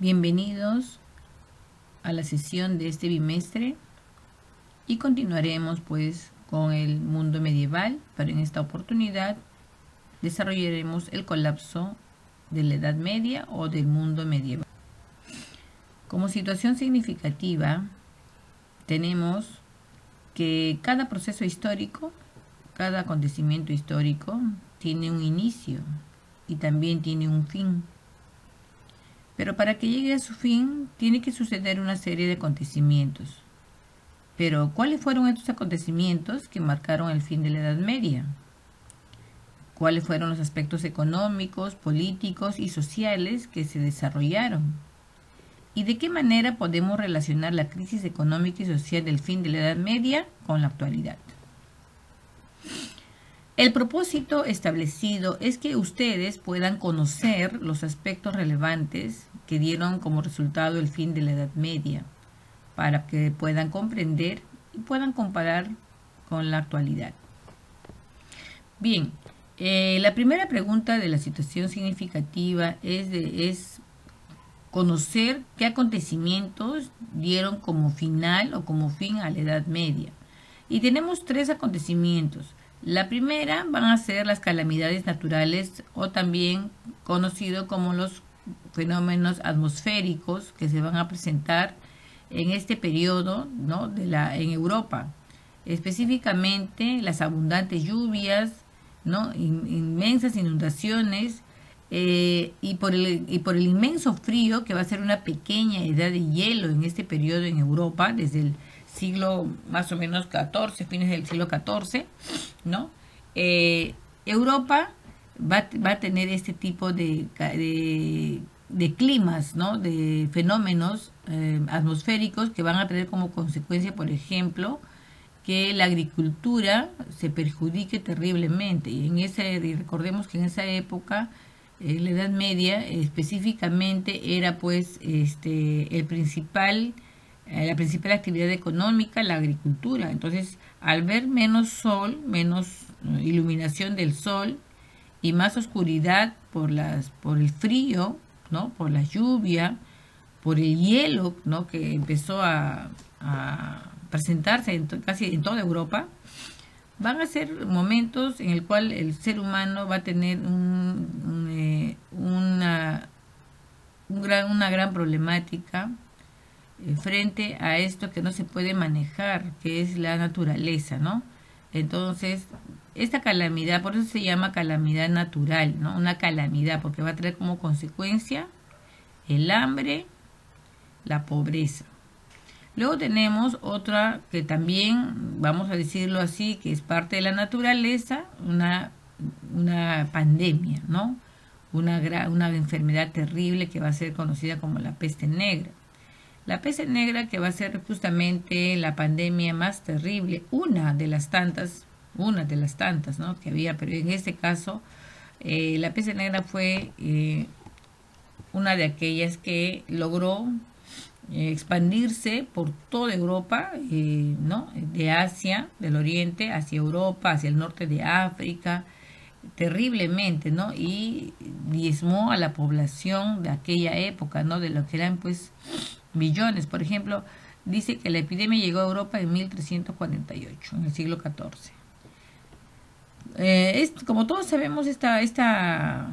Bienvenidos a la sesión de este bimestre y continuaremos pues con el mundo medieval, pero en esta oportunidad desarrollaremos el colapso de la Edad Media o del mundo medieval. Como situación significativa tenemos que cada proceso histórico, cada acontecimiento histórico tiene un inicio y también tiene un fin. Pero para que llegue a su fin tiene que suceder una serie de acontecimientos. Pero ¿cuáles fueron estos acontecimientos que marcaron el fin de la Edad Media? ¿Cuáles fueron los aspectos económicos, políticos y sociales que se desarrollaron? ¿Y de qué manera podemos relacionar la crisis económica y social del fin de la Edad Media con la actualidad? El propósito establecido es que ustedes puedan conocer los aspectos relevantes que dieron como resultado el fin de la Edad Media, para que puedan comprender y puedan comparar con la actualidad. Bien, la primera pregunta de la situación significativa es conocer qué acontecimientos dieron como final o como fin a la Edad Media. Y tenemos tres acontecimientos. La primera van a ser las calamidades naturales o también conocido como los fenómenos atmosféricos que se van a presentar en este periodo, ¿no? en Europa. Específicamente las abundantes lluvias, ¿no? Inmensas inundaciones y por el inmenso frío que va a ser una pequeña edad de hielo en este periodo en Europa desde el siglo más o menos 14, fines del siglo 14, ¿no? Europa va a tener este tipo de climas, ¿no? De fenómenos atmosféricos que van a tener como consecuencia, por ejemplo, que la agricultura se perjudique terriblemente. Y recordemos que en esa época, en la Edad Media, específicamente era pues la principal actividad económica, la agricultura. Entonces, al ver menos sol, menos iluminación del sol y más oscuridad por el frío, ¿no? Por la lluvia, por el hielo, ¿no? Que empezó a presentarse casi en toda Europa, van a ser momentos en el cual el ser humano va a tener una gran problemática frente a esto que no se puede manejar, que es la naturaleza, ¿no? Entonces, esta calamidad, por eso se llama calamidad natural, ¿no? Una calamidad, porque va a traer como consecuencia el hambre, la pobreza. Luego tenemos otra que también, vamos a decirlo así, que es parte de la naturaleza, una pandemia, ¿no? Una enfermedad terrible que va a ser conocida como la peste negra. La peste negra, que va a ser justamente la pandemia más terrible, una de las tantas, ¿no? Que había, pero en este caso la peste negra fue una de aquellas que logró expandirse por toda Europa, ¿no? De Asia, del Oriente, hacia Europa, hacia el norte de África, terriblemente, ¿no? Y diezmó a la población de aquella época, ¿no? De lo que eran, pues, millones. Por ejemplo, dice que la epidemia llegó a Europa en 1348, en el siglo XIV. Como todos sabemos, esta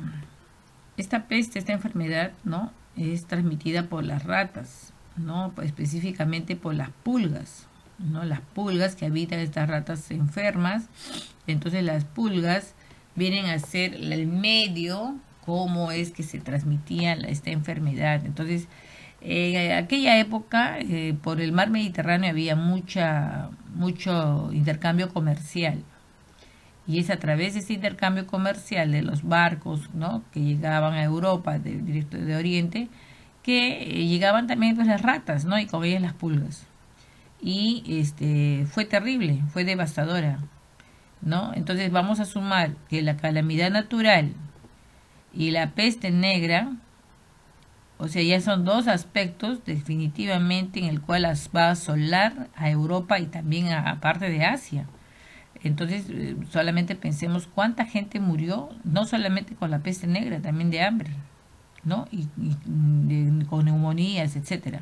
peste, esta enfermedad, ¿no? Es transmitida por las ratas, ¿no? Pues específicamente por las pulgas, ¿no? Las pulgas que habitan estas ratas enfermas. Entonces las pulgas vienen a ser el medio cómo es que se transmitía esta enfermedad. Entonces, en aquella época, por el mar Mediterráneo había mucho intercambio comercial. Y es a través de ese intercambio comercial de los barcos, ¿no? Que llegaban a Europa directo de Oriente, que llegaban también pues las ratas, ¿no? Y con ellas las pulgas. Y fue terrible, fue devastadora, ¿no? Entonces vamos a sumar que la calamidad natural y la peste negra, o sea, ya son dos aspectos definitivamente en el cual las va a asolar a Europa y también a parte de Asia. Entonces, solamente pensemos cuánta gente murió, no solamente con la peste negra, también de hambre, ¿no? Con neumonías, etcétera.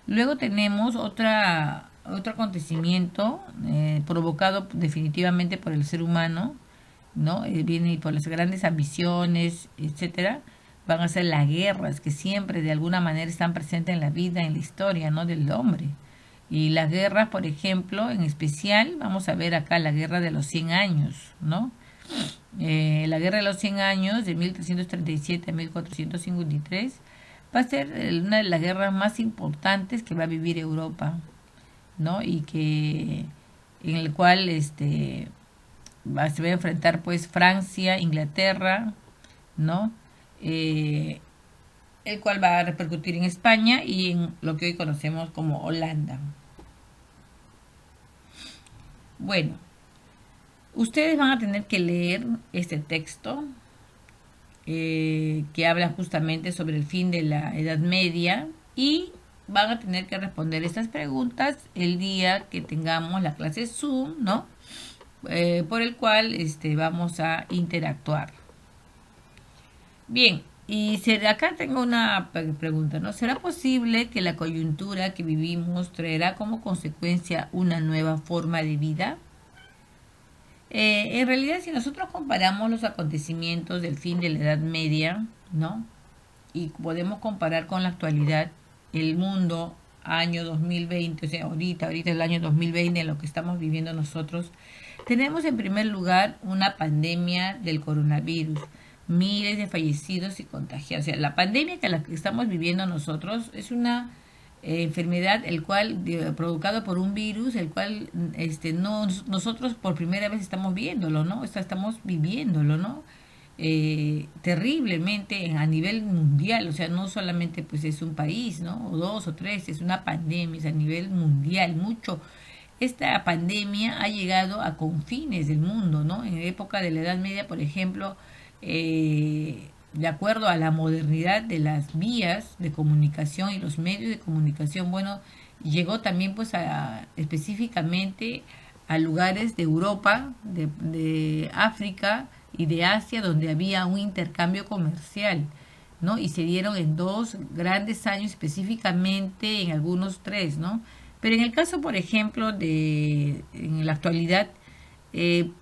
Luego tenemos otro acontecimiento provocado definitivamente por el ser humano, ¿no? Viene por las grandes ambiciones, etcétera. Van a ser las guerras que siempre de alguna manera están presentes en la vida, en la historia, ¿no? Del hombre. Y las guerras, por ejemplo, en especial, vamos a ver acá la guerra de los 100 años, ¿no? La guerra de los 100 años, de 1337 a 1453, va a ser una de las guerras más importantes que va a vivir Europa, ¿no? Y que en el cual se va a enfrentar pues Francia, Inglaterra, ¿no? El cual va a repercutir en España y en lo que hoy conocemos como Holanda. Bueno, ustedes van a tener que leer este texto que habla justamente sobre el fin de la Edad Media y van a tener que responder estas preguntas el día que tengamos la clase Zoom, ¿no? Por el cual vamos a interactuar. Bien, y acá tengo una pregunta, ¿no? ¿Será posible que la coyuntura que vivimos traerá como consecuencia una nueva forma de vida? En realidad, si nosotros comparamos los acontecimientos del fin de la Edad Media, ¿no? Y podemos comparar con la actualidad, el mundo, año 2020, o sea, ahorita es el año 2020 en lo que estamos viviendo nosotros, tenemos en primer lugar una pandemia del coronavirus, miles de fallecidos y contagiados. O sea, la pandemia que la que estamos viviendo nosotros es una enfermedad el cual provocado por un virus el cual no nosotros por primera vez estamos viéndolo, ¿no? Estamos viviéndolo, ¿no? Terriblemente a nivel mundial, o sea, no solamente pues es un país, ¿no? O dos o tres, es una pandemia, es a nivel mundial, mucho. Esta pandemia ha llegado a confines del mundo, ¿no? En la época de la Edad Media, por ejemplo, de acuerdo a la modernidad de las vías de comunicación y los medios de comunicación, bueno, llegó también pues específicamente a lugares de Europa, de África y de Asia, donde había un intercambio comercial, ¿no? Y se dieron en 2 grandes años, específicamente en algunos 3, ¿no? Pero en el caso, por ejemplo, en la actualidad,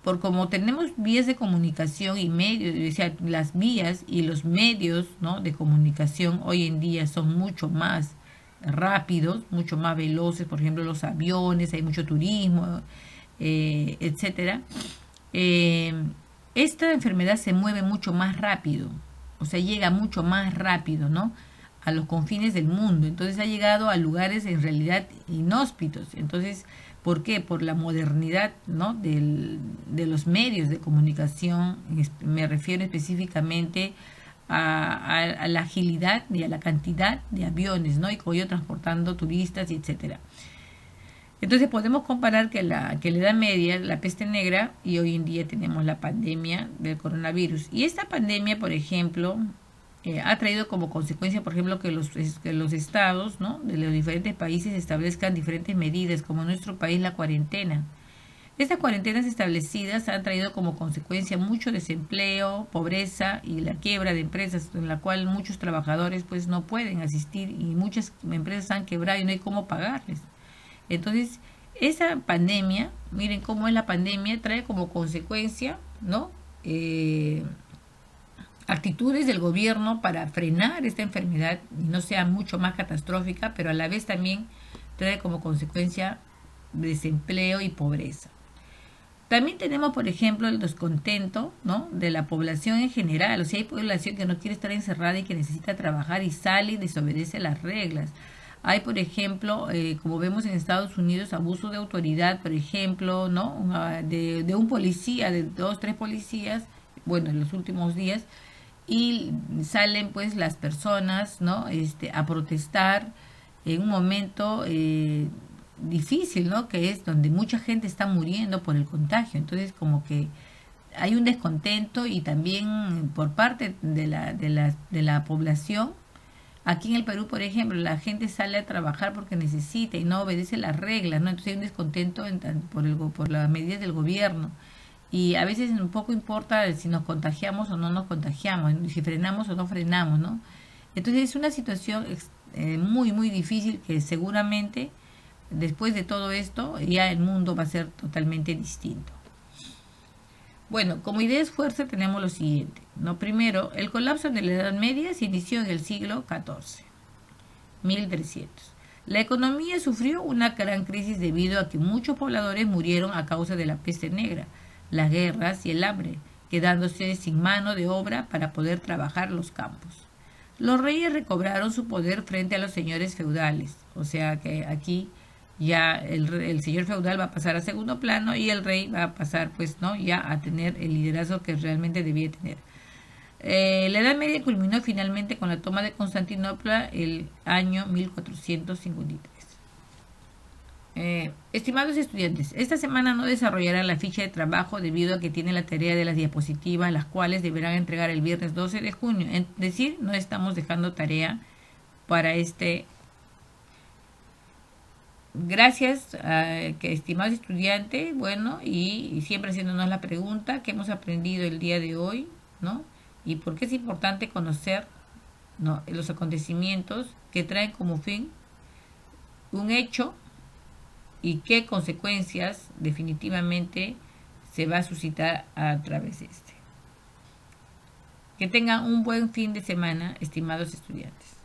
por como tenemos vías de comunicación y medios, o sea, las vías y los medios, ¿no? de comunicación hoy en día son mucho más rápidos, mucho más veloces, por ejemplo, los aviones, hay mucho turismo, etcétera. Eh, Esta enfermedad se mueve mucho más rápido, o sea, llega mucho más rápido, ¿no? A los confines del mundo. Entonces ha llegado a lugares en realidad inhóspitos. Entonces, ¿por qué? Por la modernidad, ¿no? De los medios de comunicación. Me refiero específicamente a la agilidad y a la cantidad de aviones, ¿no? Y con ello transportando turistas y etcétera. Entonces podemos comparar que la Edad Media, la peste negra, y hoy en día tenemos la pandemia del coronavirus. Y esta pandemia, por ejemplo, ha traído como consecuencia, por ejemplo, que los estados, ¿no? de los diferentes países establezcan diferentes medidas, como en nuestro país la cuarentena. Estas cuarentenas establecidas han traído como consecuencia mucho desempleo, pobreza y la quiebra de empresas, en la cual muchos trabajadores pues no pueden asistir y muchas empresas han quebrado y no hay cómo pagarles. Entonces, esa pandemia, miren cómo es la pandemia, trae como consecuencia, ¿no? Actitudes del gobierno para frenar esta enfermedad y no sea mucho más catastrófica, pero a la vez también trae como consecuencia desempleo y pobreza. También tenemos, por ejemplo, el descontento, ¿no? de la población en general. O sea, hay población que no quiere estar encerrada y que necesita trabajar y sale y desobedece las reglas. Hay, por ejemplo, como vemos en Estados Unidos, abuso de autoridad, por ejemplo, ¿no? De un policía, de 2, 3 policías, bueno, en los últimos días, y salen pues las personas, ¿no? A protestar en un momento difícil, ¿no? Que es donde mucha gente está muriendo por el contagio. Entonces, como que hay un descontento y también por parte de la población. Aquí en el Perú, por ejemplo, la gente sale a trabajar porque necesita y no obedece las reglas, ¿no? Entonces hay un descontento por las medidas del gobierno. y a veces un poco importa si nos contagiamos o no nos contagiamos, si frenamos o no frenamos, ¿no? Entonces es una situación muy, muy difícil que seguramente después de todo esto ya el mundo va a ser totalmente distinto. Bueno, como idea fuerza tenemos lo siguiente, ¿no? Primero, el colapso de la Edad Media se inició en el siglo XIV, 1300. La economía sufrió una gran crisis debido a que muchos pobladores murieron a causa de la peste negra, las guerras y el hambre, quedándose sin mano de obra para poder trabajar los campos. Los reyes recobraron su poder frente a los señores feudales, o sea que aquí ya el señor feudal va a pasar a segundo plano y el rey va a pasar, pues, ¿no? Ya a tener el liderazgo que realmente debía tener. La Edad Media culminó finalmente con la toma de Constantinopla el año 1453. Estimados estudiantes, esta semana no desarrollarán la ficha de trabajo debido a que tienen la tarea de las diapositivas, las cuales deberán entregar el viernes 12 de junio. Es decir, no estamos dejando tarea para este. Gracias, que estimados estudiantes, bueno, y siempre haciéndonos la pregunta que hemos aprendido el día de hoy, ¿no? Y por qué es importante conocer, ¿no?, los acontecimientos que traen como fin un hecho y qué consecuencias definitivamente se va a suscitar a través de este. Que tengan un buen fin de semana, estimados estudiantes.